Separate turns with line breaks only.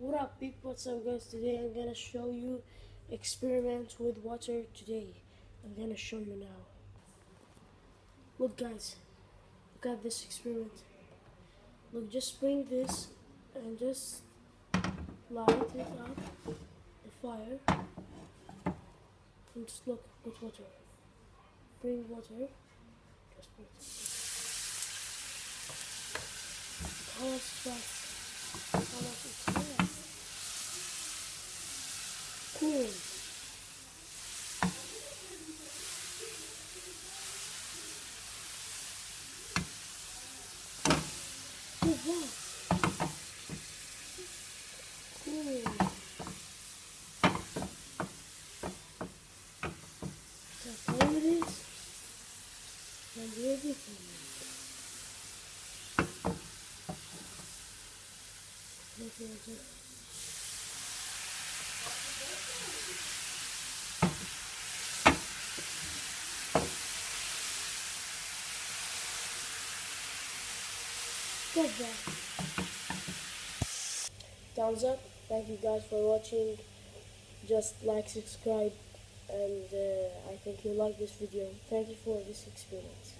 What up, big? What's up, guys? Today I'm gonna show you experiments with water. Today I'm gonna show you now. Look, guys, look at this experiment. Look, just bring this and just light it up the fire and just look with water. Bring water. Just bring it. How much fast? How much it's fast? Cool. Look that. Cool. That's all it is. And everything. Look at it. Good job. Thumbs up. Thank you guys for watching. Just like, subscribe, and I think you like this video. Thank you for this experience.